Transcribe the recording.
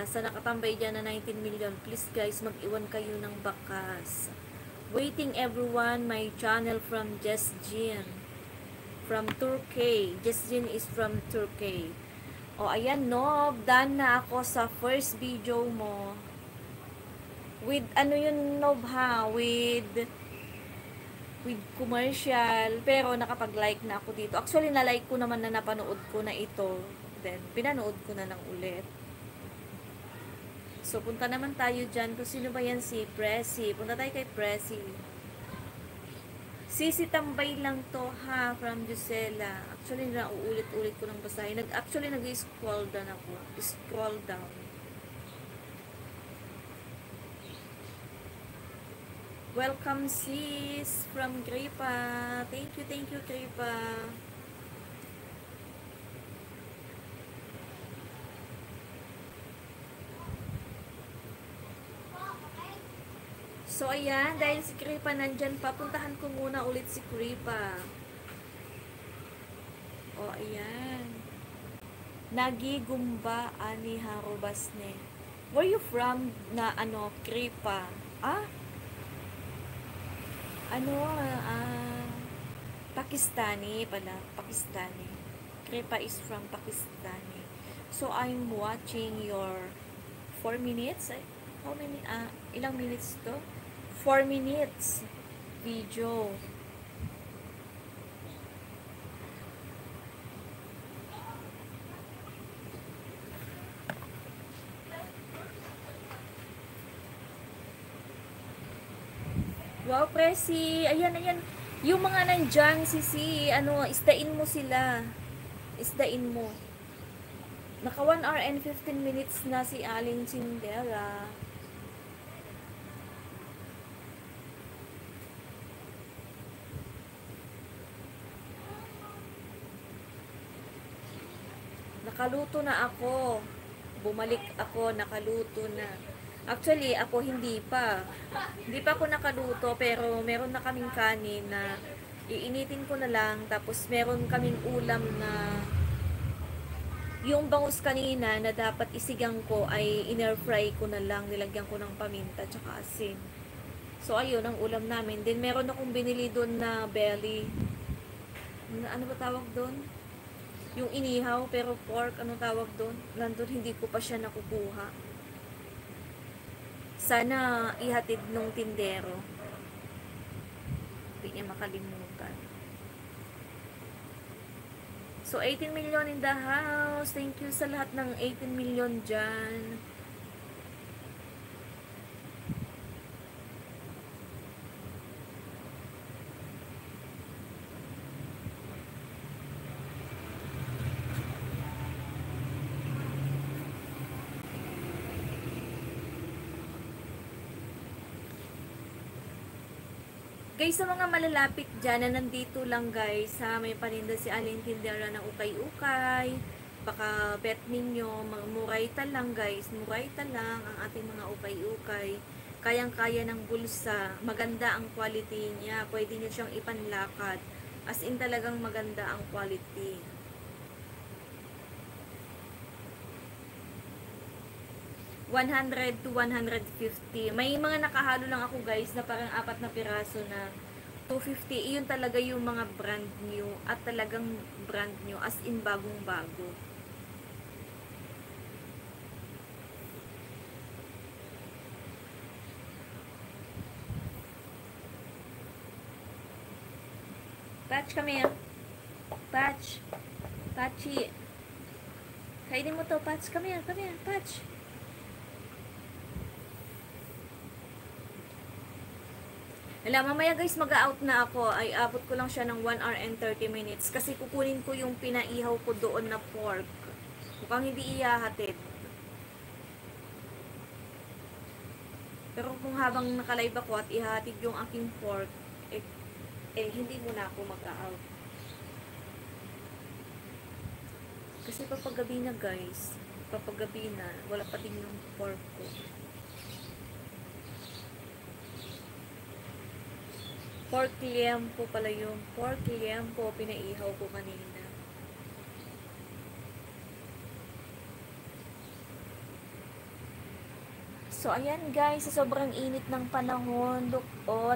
Sa nakatambay dyan na 19 million, please guys, mag-iwan kayo ng bakas. Waiting everyone, my channel from Jess Jean. From Turkey. Jess Jean is from Turkey. O, ayan, Nob. Done na ako sa first video mo. With, ano yun, Nob, ha? With commercial. Pero, nakapag-like na ako dito. Actually, na-like ko naman na napanood ko na ito. Then, pinanood ko na lang ulit. So, punta naman tayo dyan. Kung sino ba yan? Si Presi. Punta tayo kay Presi. Sisi tambay lang to, ha? From Gisela. Actually, nauulit-ulit ko ng basahin. Actually, nag-scroll down ako. Scroll down. Welcome, sis. From Gripa. Thank you, Gripa. So, ayan, dahil si Kripa nandyan pa, puntahan ko muna ulit si Kripa. O, ayan. Nagigumba ani Harubasne. Where you from na, Kripa? Pakistani pala. Pakistani. Kripa is from Pakistani. So, I'm watching your 4 minutes. How many, ilang minutes to? 4 minutes video. Wow, Presi. Ayan. Yung mga nandyan, isdain mo sila. Isdain mo. Naka 1 hour and 15 minutes na si Aling Cindera. Nakaluto na ako. Bumalik ako, nakaluto na. Actually, ako hindi pa. Hindi pa ako nakaluto, pero meron na kaming kanin na iinitin ko na lang. Tapos meron kaming ulam na yung bangus kanina na dapat isigang ko ay in-air fry ko na lang. Nilagyan ko ng paminta tsaka asin. So, ayun ang ulam namin. Then, meron akong binili doon na belly. Ano ba tawag doon? Yung inihaw, pero pork, anong tawag doon? Nandun, hindi ko pa siya nakukuha. Sana ihatid nung tindero. Hindi niya makalimutan. So, 18 million in the house. Thank you sa lahat ng 18 million dyan. Guys, sa mga malalapit dyan na nandito lang guys, may paninda si Aling Tindera ng ukay-ukay. Baka bet ninyo, murayta lang guys, murayta lang ang ating mga ukay-ukay. Kayang-kaya ng bulsa, maganda ang quality niya, pwede nyo siyang ipanlakad. As in talagang maganda ang quality. $100 to 150. May mga nakahalo lang ako guys na parang 4 na piraso na $250. Iyon talaga yung mga brand new at talagang brand new as in bagong-bago. Patch, come here. Patch. Patchy. Kainin mo to, Patch. Come here, Patch. Mamaya guys, mag-out na ako. Ay, abot ko lang siya ng 1 hour and 30 minutes. Kasi kukunin ko yung pinaihaw ko doon na pork. Mukhang hindi ihahatid. Pero kung habang nakalive ako at ihahatid yung aking pork, hindi muna ako mag-out. Kasi papagabi na guys. Papagabi na. Wala pa din yung pork ko. Pork liempo pala yung pork liempo, pinaihaw ko kanina. So, ayan guys, sa sobrang init ng panahon, look, oh,